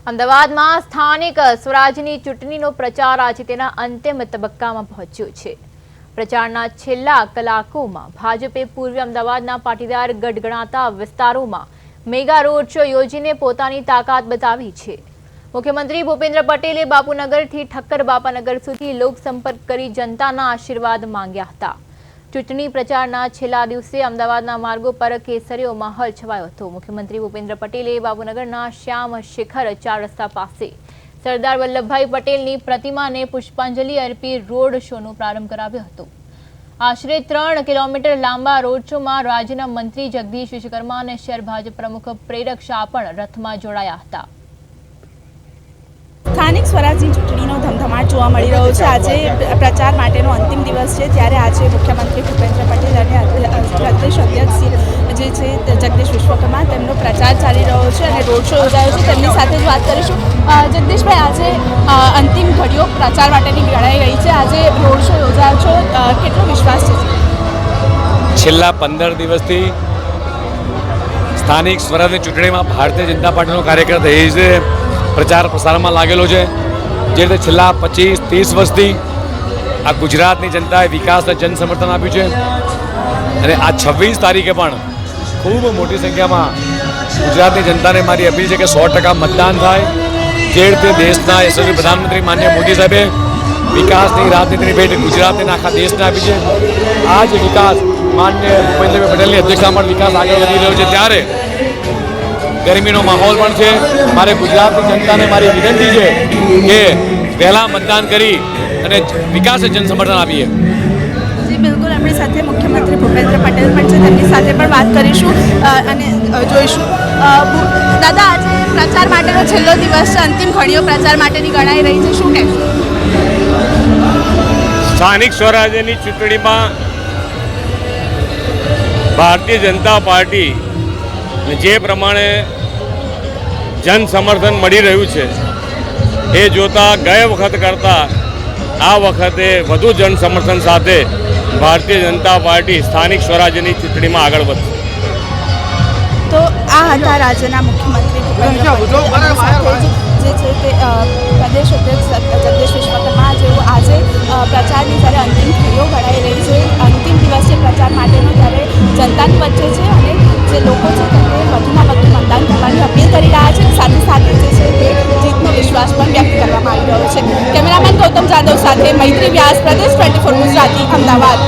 અમદાવાદમાં સ્થાનિક સ્વરાજની ચૂંટણીનો પ્રચાર આજે તેના અંતિમ તબક્કામાં પહોંચ્યો છે। પ્રચારના છેલ્લા કલાકોમાં ભાજપે પૂર્વ અમદાવાદના પાટીદાર ગઢ ગણાતા વિસ્તારોમાં મેગા રોડ શો યોજીને પોતાની તાકાત બતાવી છે। મુખ્યમંત્રી ભૂપેન્દ્ર પટેલે બાપુનગરથી ઠક્કર બાપાનગર સુધી લોકસંપર્ક કરી જનતાના આશીર્વાદ માંગ્યા હતા। ચૂંટણી પ્રચારના છેલ્લા દિવસે અમદાવાદના માર્ગો પર કેસરીયો માહોલ છવાયો હતો। મુખ્યમંત્રી ભૂપેન્દ્ર પટેલે બાપુનગરના શ્યામ શિખર 4 રસ્તા પાસે સરદાર વલ્લભભાઈ પટેલની પ્રતિમાને પુષ્પાંજલિ અર્પી રોડ શોનો પ્રારંભ કરાવ્યો હતો। આશરે 3 કિલોમીટર લાંબા રોડ શોમાં રાજ્યના મંત્રી જગદીશ વિશ્વકર્મા અને શહેર ભાજપ પ્રમુખ પ્રેરક શાહ પણ રથમાં જોડાયા હતા। સ્થાનિક સ્વરાજની ચૂંટણીનો ધમધમાટ જોવા મળી રહ્યો છે। આજે પ્રચાર માટેનો અંતિમ દિવસ છે, ત્યારે આજે મુખ્યમંત્રી ભૂપેન્દ્ર પટેલ અને પ્રદેશ અધ્યક્ષ જે છે જગદીશ વિશ્વકર્મા તેમનો પ્રચાર ચાલી રહ્યો છે અને રોડ શો યોજાયો છે। તેમની સાથે જ વાત કરીશું। જગદીશભાઈ, આજે અંતિમ ઘડીઓ પ્રચાર માટેની ગણાઈ રહી છે। આજે રોડ શો યોજાયો છો, કેટલો વિશ્વાસ છે? છેલ્લા 15 દિવસથી સ્થાનિક સ્વરાજની ચૂંટણીમાં ભારતીય જનતા પાર્ટીનો કાર્યકર થઈ છે, પ્રચાર પ્રસારમાં લાગેલો છે। જે રીતે છેલ્લા 25-30 વર્ષથી આ ગુજરાતની જનતાએ વિકાસને જન સમર્થન આપ્યું છે અને આ 26 તારીખે પણ ખૂબ મોટી સંખ્યામાં ગુજરાતની જનતાને મારી અપીલ છે કે 100% મતદાન થાય। જે રીતે દેશના યશસ્વી પ્રધાનમંત્રી માનનીય મોદી સાહેબે વિકાસની રાજનીતિની ભેટ ગુજરાતને આખા દેશને આપી છે, આ જ વિકાસ માનનીય ભૂપેન્દ્રભાઈ પટેલની અધ્યક્ષતામાં વિકાસ આગળ વધી રહ્યો છે। ત્યારે ગરમીનો માહોલ પણ છે। મારે ગુજરાતની જનતાને મારી વિનંતી છે કે વહેલા મતદાન કરી અને વિકાસને જન સમર્થન આપીએ। જી બિલકુલ, આપણી સાથે મુખ્યમંત્રી ભૂપેન્દ્ર પટેલ પણ છે, તેમની સાથે પણ વાત કરીશું અને જોઈશું। દાદા, આજે પ્રચાર માટેનો છેલ્લો દિવસ છે, અંતિમ ઘડીઓ પ્રચાર માટેની ગણાઈ રહી છે, શું કહેશો? સ્થાનિક સ્વરાજ્યની ચૂંટણીમાં ભારતીય જનતા પાર્ટી જે પ્રમાણે જન સમર્થન મળી રહ્યું છે એ જોતાં ગયા વખત કરતાં આ વખતે વધુ જન સમર્થન સાથે ભારતીય જનતા પાર્ટી સ્થાનિક સ્વરાજ્યની ચૂંટણીમાં આગળ વધશે। તો આ હતા રાજ્યના મુખ્યમંત્રી ભૂપેન્દ્ર પટેલ જે છે તે પ્રદેશ અધ્યક્ષ જગદીશ વિશ્વકર્મા, જેઓ આજે પ્રચારની જ્યારે અંતિમ ઘડીઓ ગણાઈ રહી છે, અંતિમ દિવસ છે પ્રચાર માટેનો, ત્યારે જનતાની વચ્ચે છે અને જે લોકો છે તેમને વધુમાં વધુ મતદાન કરવાની અપીલ કરી રહ્યા છે। સાથે સાથે જે છે તે જીતનો વિશ્વાસ પણ વ્યક્ત કરવામાં આવી રહ્યો છે। કેમેરામેન ગૌતમ જાદવ સાથે મૈત્રી વ્યાસ, પ્રદેશ 24 ગુજરાતી, અમદાવાદ।